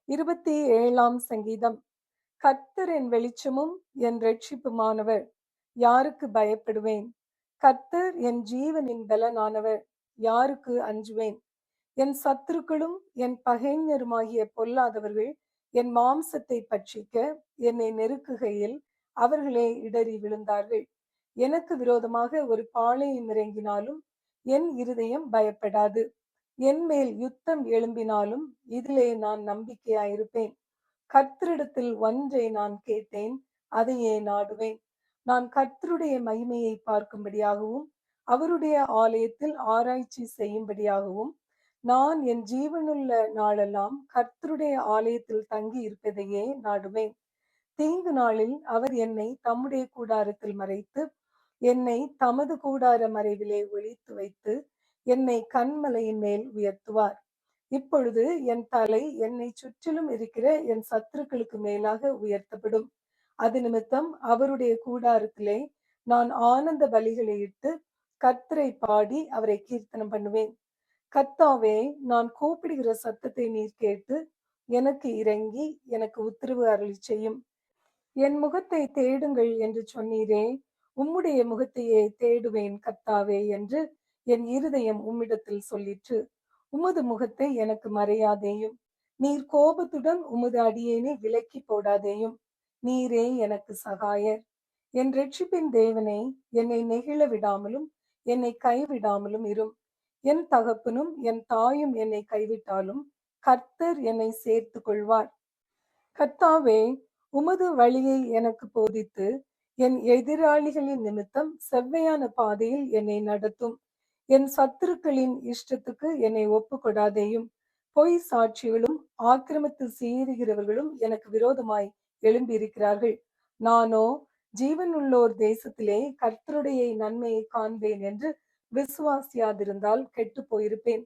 27ஆம் சங்கீதம். கர்த்தர் என் வெளிச்சமும் என் இரட்சிப்புமானவர், யாருக்கு பயப்படுவேன்? கர்த்தர் என் ஜீவனின் பலனானவர், யாருக்கு அஞ்சுவேன்? என் சத்துருக்களும் என் பகைஞருமாகிய பொல்லாதவர்கள் என் மாம்சத்தை பட்சிக்க என்னை நெருக்குகையில் அவர்களே இடறி விழுந்தார்கள். எனக்கு விரோதமாக ஒரு பாளையம் இறங்கினாலும் என் இருதயம் பயப்படாது. என் மேல் யுத்தம் எழும்பினாலும் இதிலே நான் நம்பிக்கையாயிருப்பேன். கர்த்தரிடத்தில் ஒன்றை நான் கேட்டேன், அதையே நாடுவேன். நான் கர்த்தருடைய மகிமையை பார்க்கும்படியாகவும் அவருடைய ஆலயத்தில் ஆராய்ச்சி செய்யும்படியாகவும் நான் என் ஜீவனுள்ள நாளெல்லாம் கர்த்தருடைய ஆலயத்தில் தங்கி இருப்பதையே நாடுவேன். தீங்கு நாளில் அவர் என்னை தம்முடைய கூடாரத்தில் மறைத்து என்னை தமது கூடார மறைவிலே ஒளித்து வைத்து என்னை கன்மலையின் மேல் உயர்த்துவார். இப்பொழுது என் தலை என்னை சுற்றிலும் இருக்கிற என் சத்துருக்களுக்கு மேலாக உயர்த்தப்படும். அது நிமித்தம் அவருடைய கூடாரத்திலே நான் ஆனந்த பலிகளை இட்டு கர்த்தரை பாடி அவரை கீர்த்தனம் பண்ணுவேன். கர்த்தாவே, நான் கூப்பிடுகிற சத்தத்தை நீர் கேட்டு எனக்கு இறங்கி எனக்கு உத்தரவு அருளிச் செய்யும். என் முகத்தை தேடுங்கள் என்று சொன்னீரே, உம்முடைய முகத்தையே தேடுவேன் கர்த்தாவே என்று என் இருதயம் உம்மிடத்தில் சொல்லிற்று. உமது முகத்தை எனக்கு மறையாதேயும். நீர் கோபத்துடன் உமது அடியேனை விலக்கி போடாதேயும். நீரே எனக்கு சகாயர். என் இரட்சிப்பின் தேவனே, என்னை நெகிழ விடாமலும் என்னை கைவிடாமலும் இரும். என் தகப்பனும் என் தாயும் என்னை கைவிட்டாலும் கர்த்தர் என்னை சேர்த்து கொள்வார். கர்த்தாவே, உமது வழியை எனக்கு போதித்து என் எதிராளிகளின் நிமித்தம் செவ்வையான பாதையில் என்னை நடத்தும். என் சத்துருக்களின் இஷ்டத்துக்கு என்னை ஒப்புக்கொடாதேயும். பொய் சாட்சிகளும் ஆக்கிரமித்து சீறுகிறவர்களும் எனக்கு விரோதமாய் எழும்பியிருக்கிறார்கள். நானோ ஜீவனுள்ளோர் தேசத்திலே கர்த்தருடைய நன்மையை காண்பேன் என்று விசுவாசியாதிருந்தால் கெட்டு போயிருப்பேன்.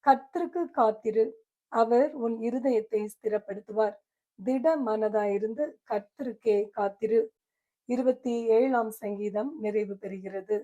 கர்த்தருக்கு காத்திரு, அவர் உன் இருதயத்தை ஸ்திரப்படுத்துவார். திட மனதாயிருந்து கர்த்தருக்கே காத்திரு. 27ஆம் சங்கீதம் நிறைவு பெறுகிறது.